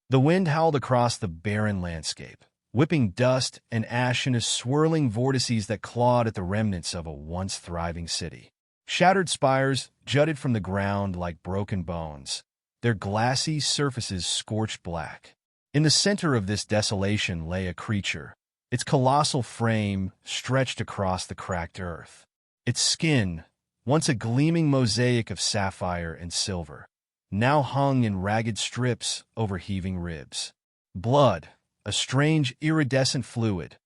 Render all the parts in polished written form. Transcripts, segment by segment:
The wind howled across the barren landscape, whipping dust and ash into swirling vortices that clawed at the remnants of a once thriving city. Shattered spires jutted from the ground like broken bones, their glassy surfaces scorched black. In the center of this desolation lay a creature, its colossal frame stretched across the cracked earth. Its skin, once a gleaming mosaic of sapphire and silver, now hung in ragged strips over heaving ribs. Blood, a strange iridescent fluid,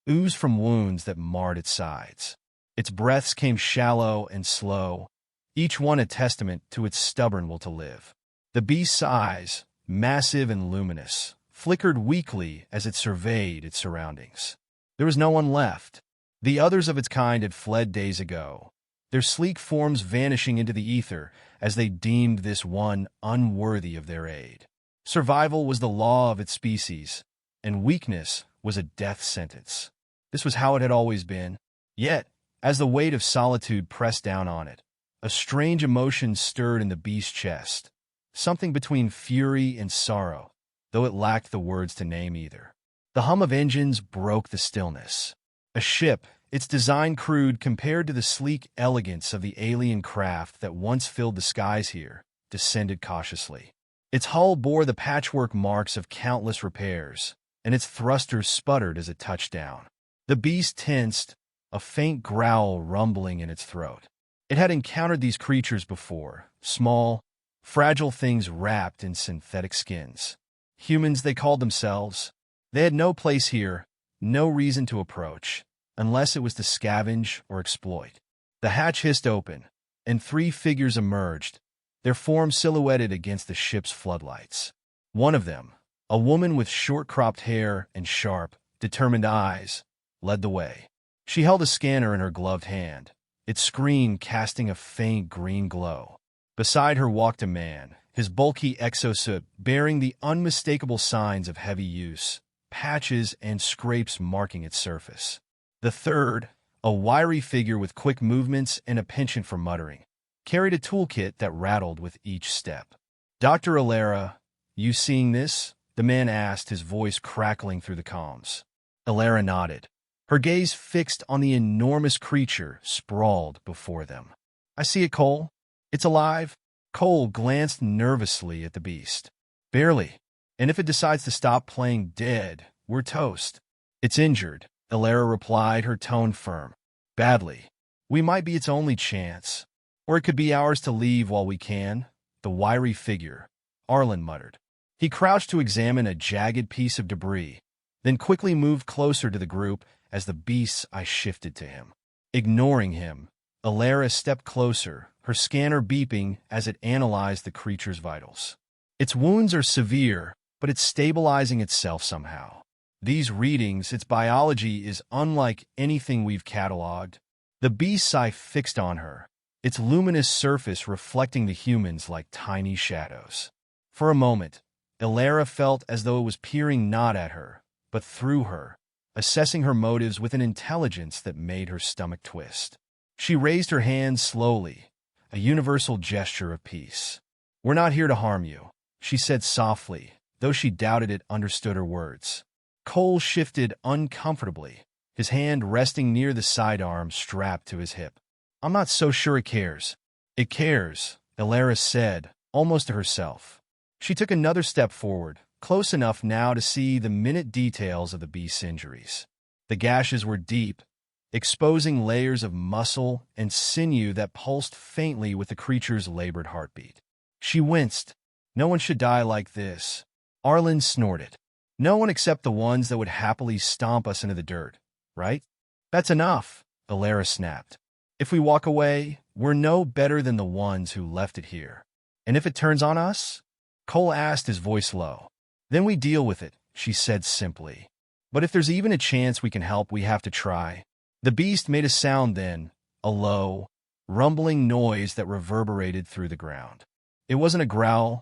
oozed from wounds that marred its sides. Its breaths came shallow and slow, each one a testament to its stubborn will to live. The beast's eyes, massive and luminous, flickered weakly as it surveyed its surroundings. There was no one left. The others of its kind had fled days ago, their sleek forms vanishing into the ether as they deemed this one unworthy of their aid. Survival was the law of its species, and weakness was a death sentence. This was how it had always been. Yet, as the weight of solitude pressed down on it, a strange emotion stirred in the beast's chest, something between fury and sorrow, though it lacked the words to name either. The hum of engines broke the stillness. A ship, its design crude compared to the sleek elegance of the alien craft that once filled the skies here, descended cautiously. Its hull bore the patchwork marks of countless repairs, and its thrusters sputtered as it touched down. The beast tensed, a faint growl rumbling in its throat. It had encountered these creatures before, small, fragile things wrapped in synthetic skins. Humans, they called themselves. They had no place here, no reason to approach, unless it was to scavenge or exploit. The hatch hissed open, and 3 figures emerged, their forms silhouetted against the ship's floodlights. One of them, a woman with short-cropped hair and sharp, determined eyes, led the way. She held a scanner in her gloved hand, its screen casting a faint green glow. Beside her walked a man, his bulky exosuit bearing the unmistakable signs of heavy use, patches and scrapes marking its surface. The third, a wiry figure with quick movements and a penchant for muttering, carried a toolkit that rattled with each step. "Dr. Alara, you seeing this?" the man asked, his voice crackling through the comms. Alara nodded, her gaze fixed on the enormous creature sprawled before them. "I see it, Cole. It's alive." Cole glanced nervously at the beast. "Barely. And if it decides to stop playing dead, we're toast." "It's injured," Alara replied, her tone firm. "Badly. We might be its only chance. Or it could be ours to leave while we can." The wiry figure, Arlen muttered. He crouched to examine a jagged piece of debris, then quickly moved closer to the group as the beast's eye shifted to him. Ignoring him, Alara stepped closer, her scanner beeping as it analyzed the creature's vitals. "Its wounds are severe, but it's stabilizing itself somehow. These readings, its biology is unlike anything we've cataloged." The beast's eye fixed on her, its luminous surface reflecting the humans like tiny shadows. For a moment, Alara felt as though it was peering not at her, but through her, assessing her motives with an intelligence that made her stomach twist. She raised her hand slowly, a universal gesture of peace. "We're not here to harm you," she said softly, though she doubted it understood her words. Cole shifted uncomfortably, his hand resting near the sidearm strapped to his hip. "I'm not so sure it cares." "It cares," Alara said, almost to herself. She took another step forward, close enough now to see the minute details of the beast's injuries. The gashes were deep, exposing layers of muscle and sinew that pulsed faintly with the creature's labored heartbeat. She winced. "No one should die like this." Arlen snorted. "No one except the ones that would happily stomp us into the dirt, right?" "That's enough," Alara snapped. "If we walk away, we're no better than the ones who left it here. And if it turns on us?" Cole asked, his voice low. "Then we deal with it," she said simply. "But if there's even a chance we can help, we have to try." The beast made a sound then, a low, rumbling noise that reverberated through the ground. It wasn't a growl,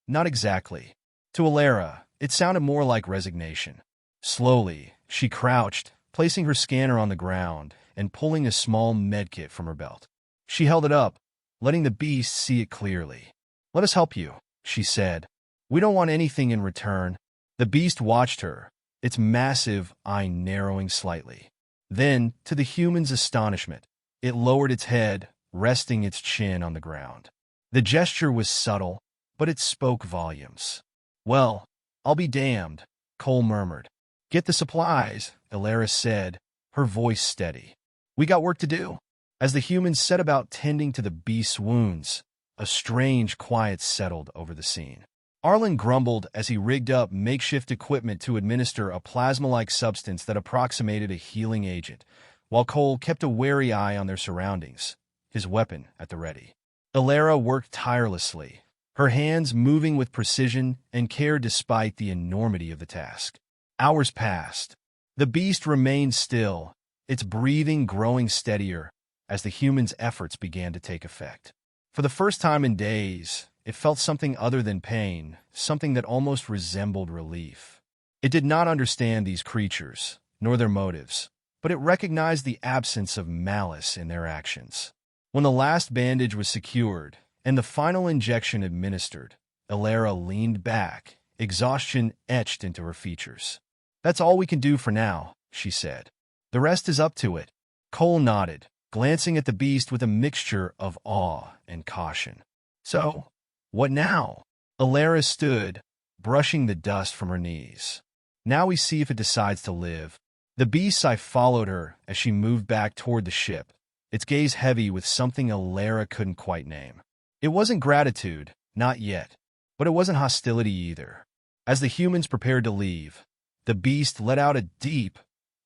not exactly. To Alara, it sounded more like resignation. Slowly, she crouched, placing her scanner on the ground and pulling a small medkit from her belt. She held it up, letting the beast see it clearly. "Let us help you," she said. We don't want anything in return. The beast watched her, its massive eye narrowing slightly. Then, to the human's astonishment, it lowered its head, resting its chin on the ground. The gesture was subtle, but it spoke volumes. "Well, I'll be damned," Cole murmured. "Get the supplies," Elara said, her voice steady. "We got work to do." As the humans set about tending to the beast's wounds, a strange quiet settled over the scene. Arlen grumbled as he rigged up makeshift equipment to administer a plasma-like substance that approximated a healing agent, while Cole kept a wary eye on their surroundings, his weapon at the ready. Elara worked tirelessly, her hands moving with precision and care despite the enormity of the task. Hours passed. The beast remained still, its breathing growing steadier as the human's efforts began to take effect. For the first time in days, it felt something other than pain, something that almost resembled relief. It did not understand these creatures, nor their motives, but it recognized the absence of malice in their actions. When the last bandage was secured and the final injection administered, Elara leaned back, exhaustion etched into her features. "That's all we can do for now," she said. "The rest is up to it." Cole nodded, glancing at the beast with a mixture of awe and caution. "So, what now?" Elara stood, brushing the dust from her knees. "Now we see if it decides to live." The beast's eye followed her as she moved back toward the ship, its gaze heavy with something Elara couldn't quite name. It wasn't gratitude, not yet, but it wasn't hostility either. As the humans prepared to leave, the beast let out a deep,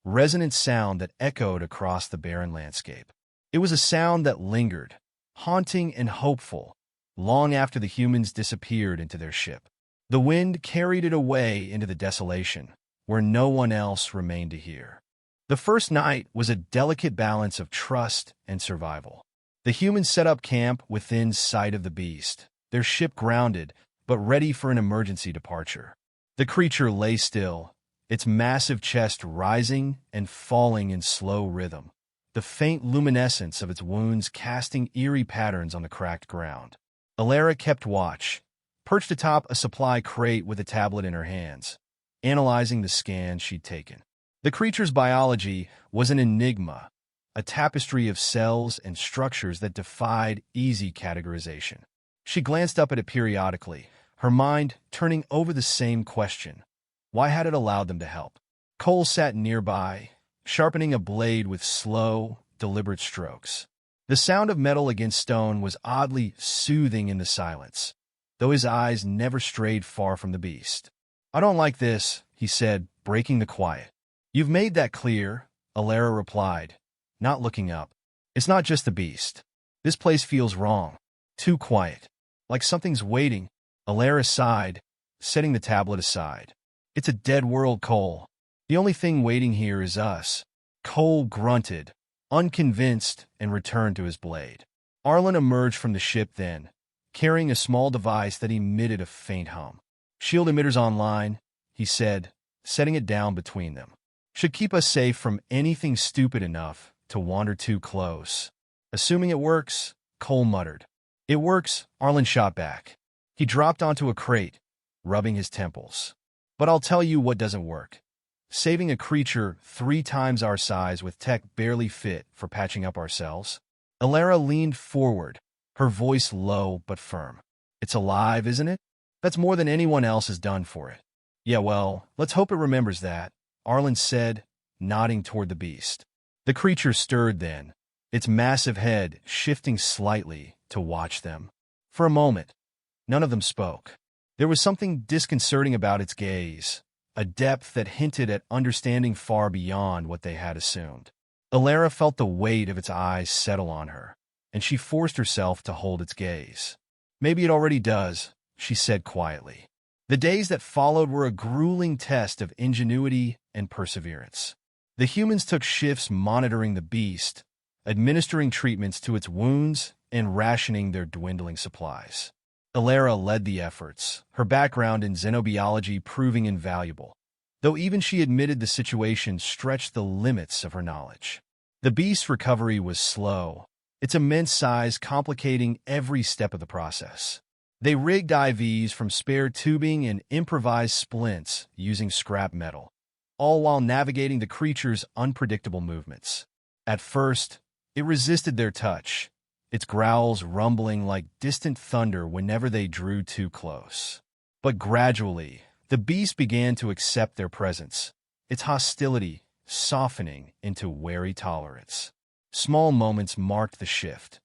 resonant sound that echoed across the barren landscape. It was a sound that lingered, haunting and hopeful, long after the humans disappeared into their ship. The wind carried it away into the desolation, where no one else remained to hear. The first night was a delicate balance of trust and survival. The humans set up camp within sight of the beast, their ship grounded, but ready for an emergency departure. The creature lay still, its massive chest rising and falling in slow rhythm, the faint luminescence of its wounds casting eerie patterns on the cracked ground. Elara kept watch, perched atop a supply crate with a tablet in her hands, analyzing the scans she'd taken. The creature's biology was an enigma, a tapestry of cells and structures that defied easy categorization. She glanced up at it periodically, her mind turning over the same question. Why had it allowed them to help? Cole sat nearby, sharpening a blade with slow, deliberate strokes. The sound of metal against stone was oddly soothing in the silence, though his eyes never strayed far from the beast. "I don't like this," he said, breaking the quiet. "You've made that clear," Elara replied, not looking up. "It's not just the beast. This place feels wrong. Too quiet. Like something's waiting." Elara sighed, setting the tablet aside. "It's a dead world, Cole. The only thing waiting here is us." Cole grunted, unconvinced, and returned to his blade. Arlen emerged from the ship then, carrying a small device that emitted a faint hum. "Shield emitters online," he said, setting it down between them. "Should keep us safe from anything stupid enough to wander too close." "Assuming it works," Cole muttered. "It works," Arlen shot back. He dropped onto a crate, rubbing his temples. "But I'll tell you what doesn't work. Saving a creature 3 times our size with tech barely fit for patching up our cells." Elara leaned forward, her voice low but firm. "It's alive, isn't it? That's more than anyone else has done for it." "Yeah, well, let's hope it remembers that," Arlen said, nodding toward the beast. The creature stirred then, its massive head shifting slightly to watch them. For a moment, none of them spoke. There was something disconcerting about its gaze, a depth that hinted at understanding far beyond what they had assumed. Elara felt the weight of its eyes settle on her, and she forced herself to hold its gaze. "Maybe it already does," she said quietly. The days that followed were a grueling test of ingenuity and perseverance. The humans took shifts monitoring the beast, administering treatments to its wounds, and rationing their dwindling supplies. Elara led the efforts, her background in xenobiology proving invaluable, though even she admitted the situation stretched the limits of her knowledge. The beast's recovery was slow, its immense size complicating every step of the process. They rigged IVs from spare tubing and improvised splints using scrap metal, all while navigating the creature's unpredictable movements. At first, it resisted their touch, its growls rumbling like distant thunder whenever they drew too close. But gradually, the beast began to accept their presence, its hostility softening into wary tolerance. Small moments marked the shift.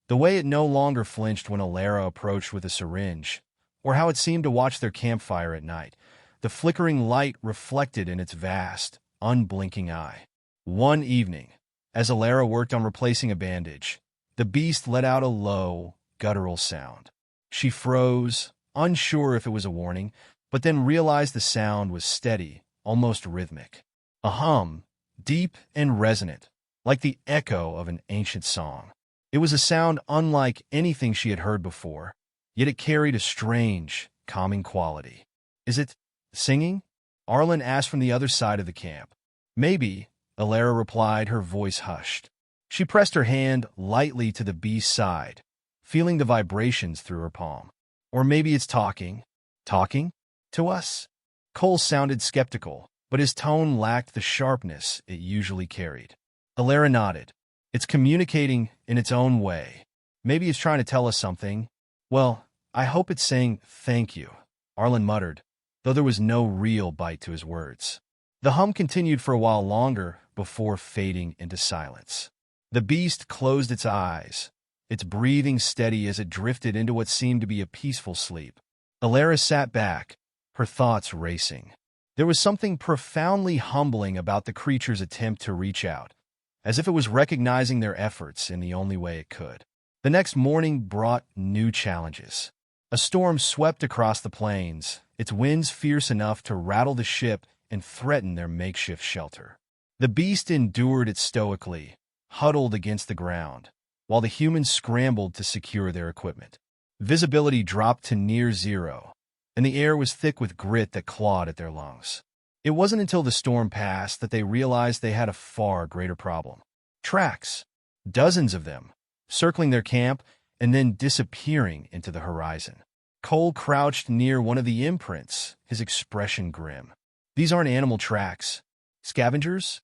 The way it no longer flinched when Alara approached with a syringe, or how it seemed to watch their campfire at night, the flickering light reflected in its vast, unblinking eye. One evening, as Alara worked on replacing a bandage, the beast let out a low, guttural sound. She froze, unsure if it was a warning, but then realized the sound was steady, almost rhythmic. A hum, deep and resonant, like the echo of an ancient song. It was a sound unlike anything she had heard before, yet it carried a strange, calming quality. "Is it singing?" Arlen asked from the other side of the camp. "Maybe," Alara replied, her voice hushed. She pressed her hand lightly to the beast's side, feeling the vibrations through her palm. "Or maybe it's talking." "Talking? To us?" Cole sounded skeptical, but his tone lacked the sharpness it usually carried. Alara nodded. "It's communicating in its own way. Maybe it's trying to tell us something." "Well, I hope it's saying thank you," Arlen muttered, though there was no real bite to his words. The hum continued for a while longer before fading into silence. The beast closed its eyes, its breathing steady as it drifted into what seemed to be a peaceful sleep. Alara sat back, her thoughts racing. There was something profoundly humbling about the creature's attempt to reach out, as if it was recognizing their efforts in the only way it could. The next morning brought new challenges. A storm swept across the plains, its winds fierce enough to rattle the ship and threaten their makeshift shelter. The beast endured it stoically, huddled against the ground, while the humans scrambled to secure their equipment. Visibility dropped to near zero, and the air was thick with grit that clawed at their lungs. It wasn't until the storm passed that they realized they had a far greater problem. Tracks, dozens of them, circling their camp and then disappearing into the horizon. Cole crouched near one of the imprints, his expression grim. "These aren't animal tracks. Scavengers?"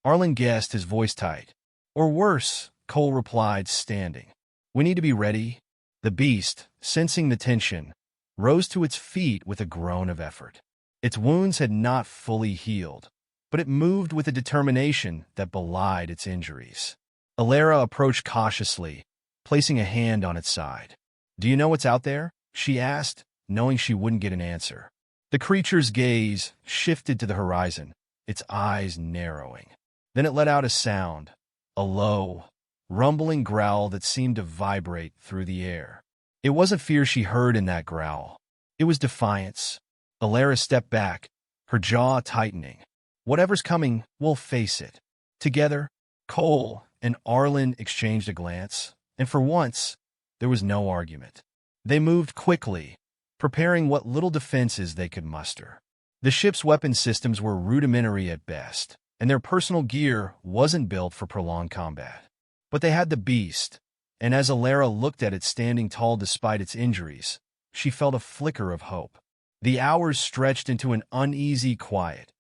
Arlen guessed, his voice tight. "Or worse," Cole replied, standing. "We need to be ready." The beast, sensing the tension, rose to its feet with a groan of effort. Its wounds had not fully healed, but it moved with a determination that belied its injuries. Alara approached cautiously, placing a hand on its side. "Do you know what's out there?" she asked, knowing she wouldn't get an answer. The creature's gaze shifted to the horizon, its eyes narrowing. Then it let out a sound, a low, rumbling growl that seemed to vibrate through the air. It wasn't fear she heard in that growl. It was defiance. Alara stepped back, her jaw tightening. "Whatever's coming, we'll face it." Together, Cole and Arlen exchanged a glance, and for once, there was no argument. They moved quickly, preparing what little defenses they could muster. The ship's weapon systems were rudimentary at best, and their personal gear wasn't built for prolonged combat. But they had the beast, and as Alara looked at it standing tall despite its injuries, she felt a flicker of hope. The hours stretched into an uneasy quiet,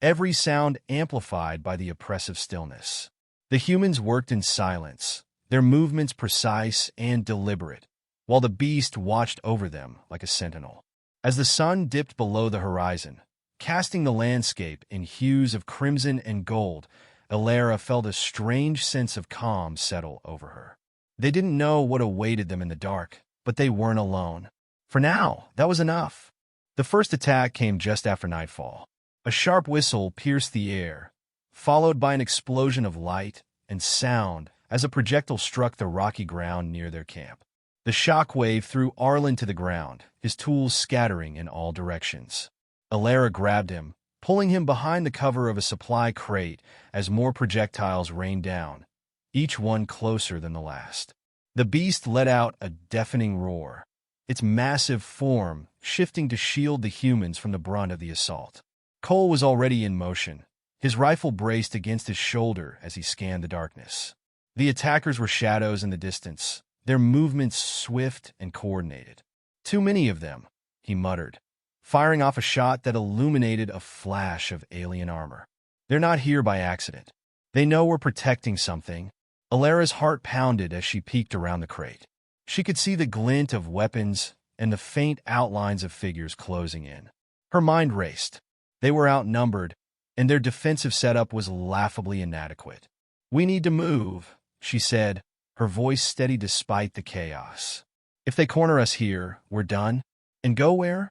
every sound amplified by the oppressive stillness. The humans worked in silence, their movements precise and deliberate, while the beast watched over them like a sentinel. As the sun dipped below the horizon, casting the landscape in hues of crimson and gold, Alara felt a strange sense of calm settle over her. They didn't know what awaited them in the dark, but they weren't alone. For now, that was enough. The first attack came just after nightfall. A sharp whistle pierced the air, followed by an explosion of light and sound as a projectile struck the rocky ground near their camp. The shockwave threw Arlen to the ground, his tools scattering in all directions. Alara grabbed him, pulling him behind the cover of a supply crate as more projectiles rained down, each one closer than the last. The beast let out a deafening roar, its massive form shifting to shield the humans from the brunt of the assault. Cole was already in motion, his rifle braced against his shoulder as he scanned the darkness. The attackers were shadows in the distance, their movements swift and coordinated. Too many of them, he muttered, firing off a shot that illuminated a flash of alien armor. They're not here by accident. They know we're protecting something. Alara's heart pounded as she peeked around the crate. She could see the glint of weapons and the faint outlines of figures closing in. Her mind raced. They were outnumbered, and their defensive setup was laughably inadequate. "We need to move," she said, her voice steady despite the chaos. "If they corner us here, we're done." "And go where?"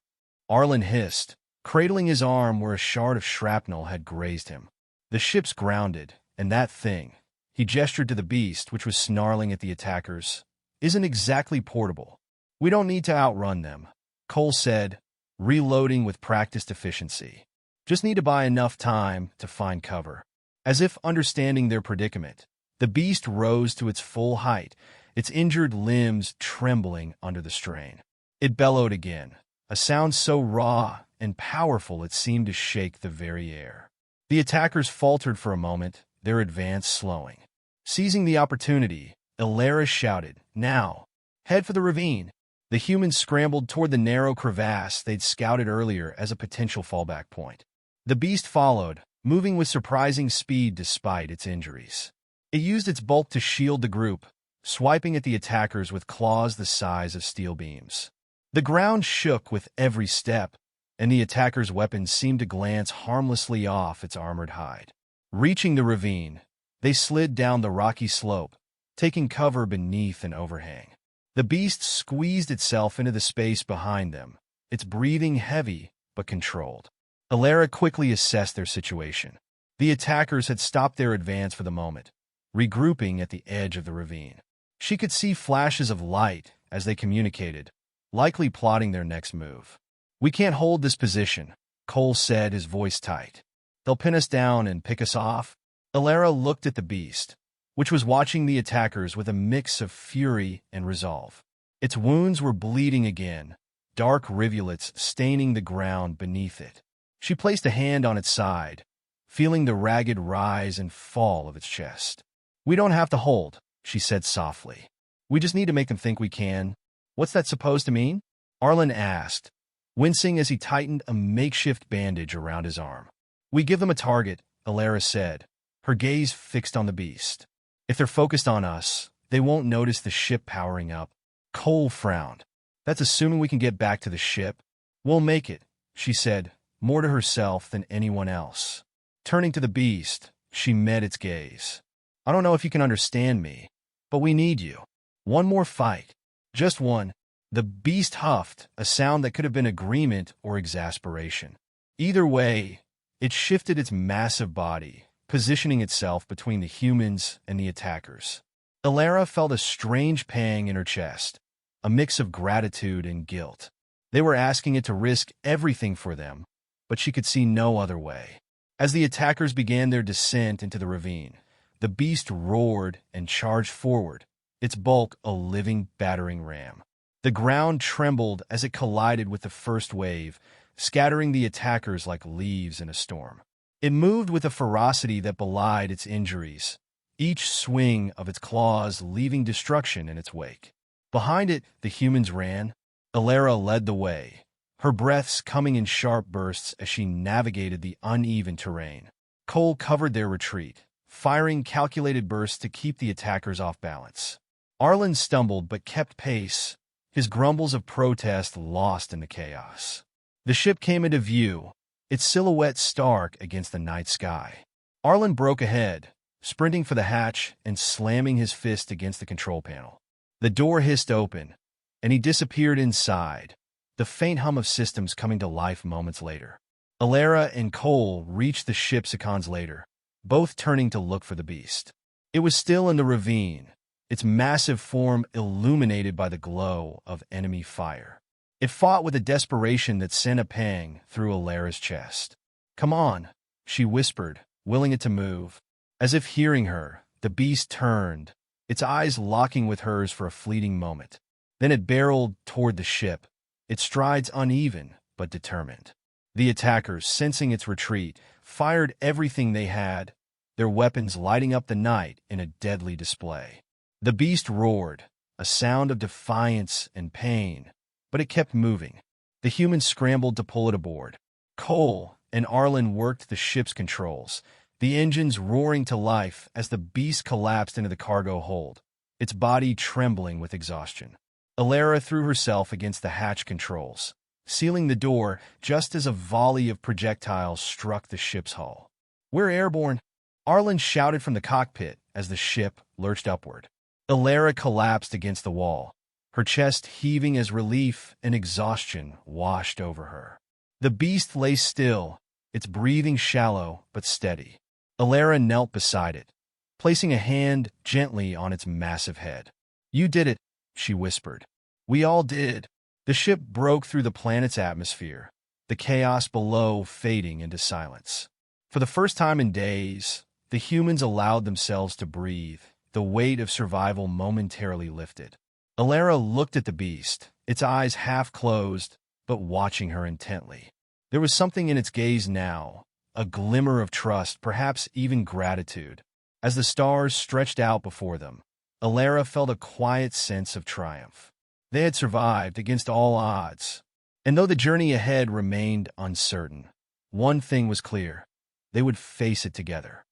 Arlen hissed, cradling his arm where a shard of shrapnel had grazed him. "The ship's grounded, and that thing," he gestured to the beast, which was snarling at the attackers, "isn't exactly portable. We don't need to outrun them," Cole said, reloading with practiced efficiency. "Just need to buy enough time to find cover." As if understanding their predicament, the beast rose to its full height, its injured limbs trembling under the strain. It bellowed again, a sound so raw and powerful it seemed to shake the very air. The attackers faltered for a moment, their advance slowing. Seizing the opportunity, Alara shouted, "Now! Head for the ravine!" The humans scrambled toward the narrow crevasse they'd scouted earlier as a potential fallback point. The beast followed, moving with surprising speed despite its injuries. It used its bulk to shield the group, swiping at the attackers with claws the size of steel beams. The ground shook with every step, and the attackers' weapons seemed to glance harmlessly off its armored hide. Reaching the ravine, they slid down the rocky slope, taking cover beneath an overhang. The beast squeezed itself into the space behind them, its breathing heavy but controlled. Alara quickly assessed their situation. The attackers had stopped their advance for the moment, regrouping at the edge of the ravine. She could see flashes of light as they communicated, likely plotting their next move. "We can't hold this position," Cole said, his voice tight. "They'll pin us down and pick us off." Alara looked at the beast, which was watching the attackers with a mix of fury and resolve. Its wounds were bleeding again, dark rivulets staining the ground beneath it. She placed a hand on its side, feeling the ragged rise and fall of its chest. "We don't have to hold," she said softly. "We just need to make them think we can." "What's that supposed to mean?" Arlen asked, wincing as he tightened a makeshift bandage around his arm. "We give them a target," Alara said, her gaze fixed on the beast. "If they're focused on us, they won't notice the ship powering up." Cole frowned. "That's assuming we can get back to the ship." "We'll make it," she said, more to herself than anyone else. Turning to the beast, she met its gaze. "I don't know if you can understand me, but we need you. One more fight. Just one." The beast huffed, a sound that could have been agreement or exasperation. Either way, it shifted its massive body, positioning itself between the humans and the attackers. Alara felt a strange pang in her chest, a mix of gratitude and guilt. They were asking it to risk everything for them, but she could see no other way. As the attackers began their descent into the ravine, the beast roared and charged forward, its bulk a living battering ram. The ground trembled as it collided with the first wave, scattering the attackers like leaves in a storm. It moved with a ferocity that belied its injuries, each swing of its claws leaving destruction in its wake. Behind it, the humans ran. Alara led the way, her breaths coming in sharp bursts as she navigated the uneven terrain. Cole covered their retreat, firing calculated bursts to keep the attackers off balance. Arlen stumbled but kept pace, his grumbles of protest lost in the chaos. The ship came into view, its silhouette stark against the night sky. Arlen broke ahead, sprinting for the hatch and slamming his fist against the control panel. The door hissed open, and he disappeared inside, the faint hum of systems coming to life moments later. Alara and Cole reached the ship seconds later, both turning to look for the beast. It was still in the ravine, its massive form illuminated by the glow of enemy fire. It fought with a desperation that sent a pang through Alara's chest. "Come on," she whispered, willing it to move. As if hearing her, the beast turned, its eyes locking with hers for a fleeting moment. Then it barreled toward the ship, its strides uneven but determined. The attackers, sensing its retreat, fired everything they had, their weapons lighting up the night in a deadly display. The beast roared, a sound of defiance and pain, but it kept moving. The humans scrambled to pull it aboard. Cole and Arlen worked the ship's controls, the engines roaring to life as the beast collapsed into the cargo hold, its body trembling with exhaustion. Alara threw herself against the hatch controls, sealing the door just as a volley of projectiles struck the ship's hull. "We're airborne," Arlen shouted from the cockpit as the ship lurched upward. Alara collapsed against the wall, her chest heaving as relief and exhaustion washed over her. The beast lay still, its breathing shallow but steady. Alara knelt beside it, placing a hand gently on its massive head. "You did it," she whispered. "We all did." The ship broke through the planet's atmosphere, the chaos below fading into silence. For the first time in days, the humans allowed themselves to breathe, the weight of survival momentarily lifted. Alara looked at the beast, its eyes half closed, but watching her intently. There was something in its gaze now, a glimmer of trust, perhaps even gratitude. As the stars stretched out before them, Alara felt a quiet sense of triumph. They had survived against all odds, and though the journey ahead remained uncertain, one thing was clear: they would face it together.